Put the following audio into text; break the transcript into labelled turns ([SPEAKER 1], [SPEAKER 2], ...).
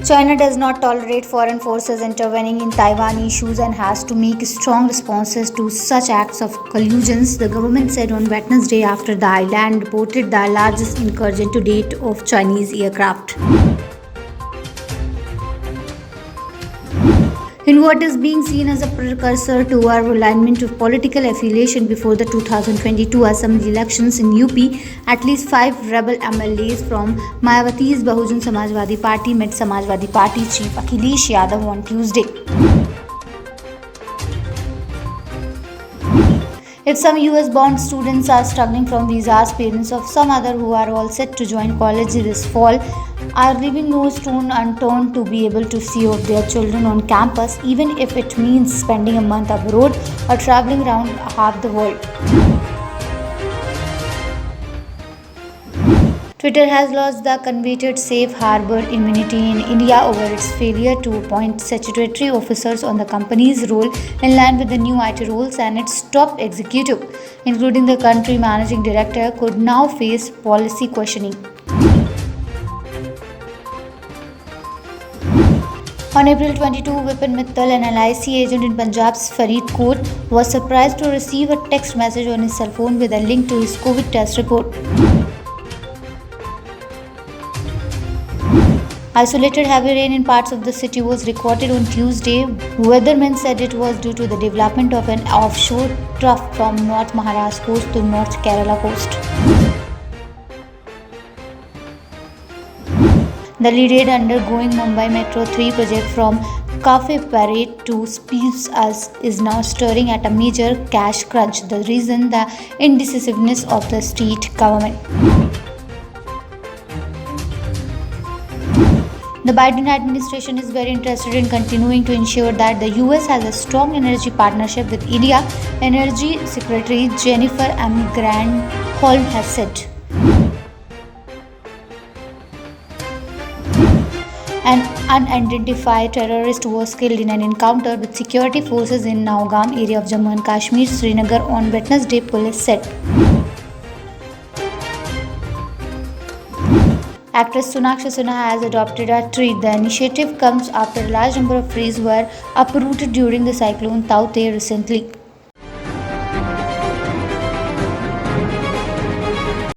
[SPEAKER 1] China does not tolerate foreign forces intervening in Taiwan issues and has to make strong responses to such acts of collusion, the government said on Wednesday after the island reported the largest incursion to date of Chinese aircraft. In what is being seen as a precursor to a realignment of political affiliation before the 2022 Assembly elections in UP, at least 5 rebel MLAs from Mayawati's Bahujan Samajwadi Party met Samajwadi Party chief Akhilesh Yadav on Tuesday. If some US-born students are struggling from visas, parents of some other who are all set to join college this fall are leaving no stone unturned to be able to see off their children on campus, even if it means spending a month abroad or traveling around half the world. Twitter has lost the coveted safe harbor immunity in India over its failure to appoint statutory officers on the company's roll in line with the new IT rules, and its top executive, including the country managing director, could now face policy questioning. On April 22, Vipin Mittal, an LIC agent in Punjab's Faridkot, was surprised to receive a text message on his cell phone with a link to his COVID test report. Isolated heavy rain in parts of the city was recorded on Tuesday. Weathermen said it was due to the development of an offshore trough from North Maharashtra coast to North Kerala coast. The lead undergoing Mumbai Metro 3 project from Cafe Parade to Speeds Us is now stirring at a major cash crunch. The reason, the indecisiveness of the state government. The Biden administration is very interested in continuing to ensure that the US has a strong energy partnership with India, Energy Secretary Jennifer M. Granholm has said. An unidentified terrorist was killed in an encounter with security forces in Naugam area of Jammu and Kashmir, Srinagar on Wednesday, police said. Actress Sonakshi Sinha has adopted a tree. The initiative comes after a large number of trees were uprooted during the cyclone Taukte recently.